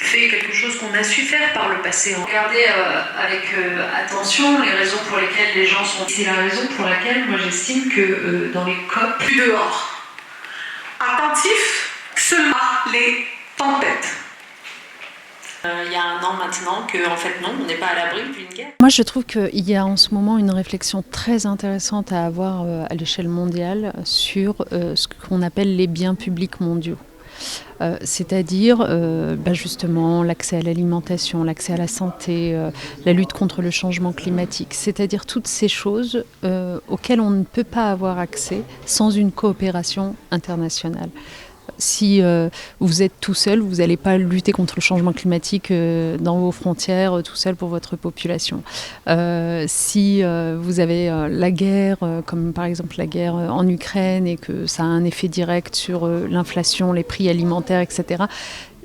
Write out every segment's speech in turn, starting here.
fait quelque chose qu'on a su faire par le passé. Regardez avec attention les raisons pour lesquelles les gens sont... C'est la raison pour laquelle moi j'estime que dans les COP, plus dehors, attentifs seulement à les tempêtes. Il y a un an maintenant qu'en fait non, on n'est pas à l'abri d'une guerre. Moi je trouve qu'il y a en ce moment une réflexion très intéressante à avoir à l'échelle mondiale sur ce qu'on appelle les biens publics mondiaux. C'est-à-dire justement l'accès à l'alimentation, l'accès à la santé, la lutte contre le changement climatique, c'est-à-dire toutes ces choses auxquelles on ne peut pas avoir accès sans une coopération internationale. Si vous êtes tout seul, vous n'allez pas lutter contre le changement climatique dans vos frontières, tout seul pour votre population. Si vous avez la guerre, comme par exemple la guerre en Ukraine, et que ça a un effet direct sur l'inflation, les prix alimentaires, etc.,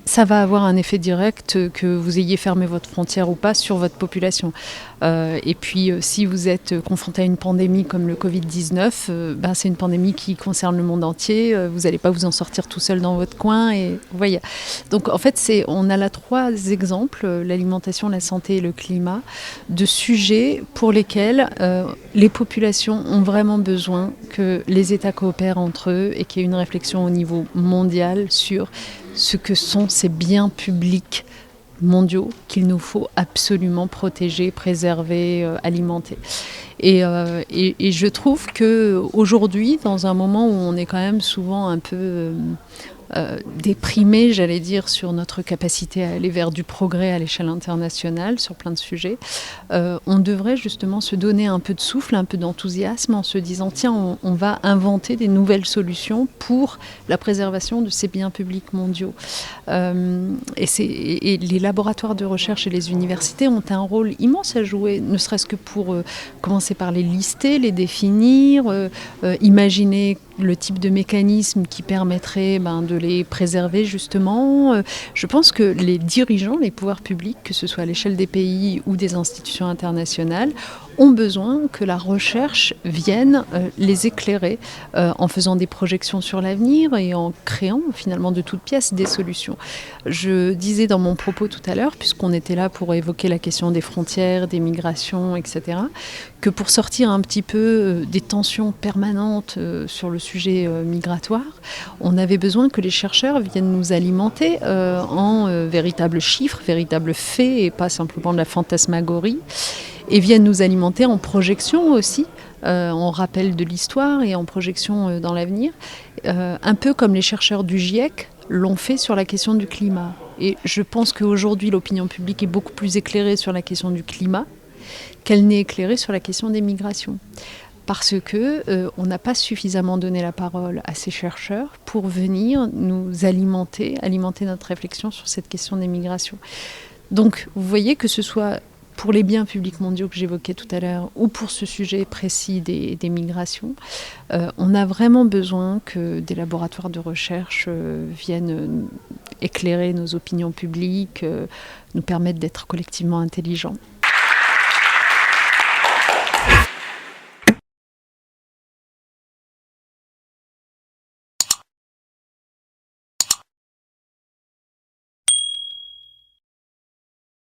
ça va avoir un effet direct que vous ayez fermé votre frontière ou pas sur votre population. Et puis si vous êtes confronté à une pandémie comme le Covid-19, c'est une pandémie qui concerne le monde entier. Vous n'allez pas vous en sortir tout seul dans votre coin. Et, vous voyez. Donc en fait, on a là 3 exemples, l'alimentation, la santé et le climat, de sujets pour lesquels les populations ont vraiment besoin que les États coopèrent entre eux et qu'il y ait une réflexion au niveau mondial sur ce que sont ces biens publics mondiaux qu'il nous faut absolument protéger, préserver, alimenter. Et je trouve qu'aujourd'hui, dans un moment où on est quand même souvent un peu déprimé, j'allais dire, sur notre capacité à aller vers du progrès à l'échelle internationale sur plein de sujets, on devrait justement se donner un peu de souffle, un peu d'enthousiasme en se disant tiens, on va inventer des nouvelles solutions pour la préservation de ces biens publics mondiaux. Et les laboratoires de recherche et les universités ont un rôle immense à jouer, ne serait-ce que pour commencer par les lister, les définir, imaginer le type de mécanisme qui permettrait de les préserver justement. Je pense que les dirigeants, les pouvoirs publics, que ce soit à l'échelle des pays ou des institutions internationales, ont besoin que la recherche vienne les éclairer en faisant des projections sur l'avenir et en créant finalement de toutes pièces des solutions. Je disais dans mon propos tout à l'heure, puisqu'on était là pour évoquer la question des frontières, des migrations, etc., que pour sortir un petit peu des tensions permanentes sur le sujet migratoire, on avait besoin que les chercheurs viennent nous alimenter en véritables chiffres, véritables faits et pas simplement de la fantasmagorie, et viennent nous alimenter en projection aussi, en rappel de l'histoire et en projection dans l'avenir, un peu comme les chercheurs du GIEC l'ont fait sur la question du climat. Et je pense qu'aujourd'hui, l'opinion publique est beaucoup plus éclairée sur la question du climat qu'elle n'est éclairée sur la question des migrations. Parce qu'on n'a pas suffisamment donné la parole à ces chercheurs pour venir nous alimenter notre réflexion sur cette question des migrations. Donc, vous voyez que ce soit pour les biens publics mondiaux que j'évoquais tout à l'heure, ou pour ce sujet précis des migrations, on a vraiment besoin que des laboratoires de recherche viennent éclairer nos opinions publiques, nous permettre d'être collectivement intelligents.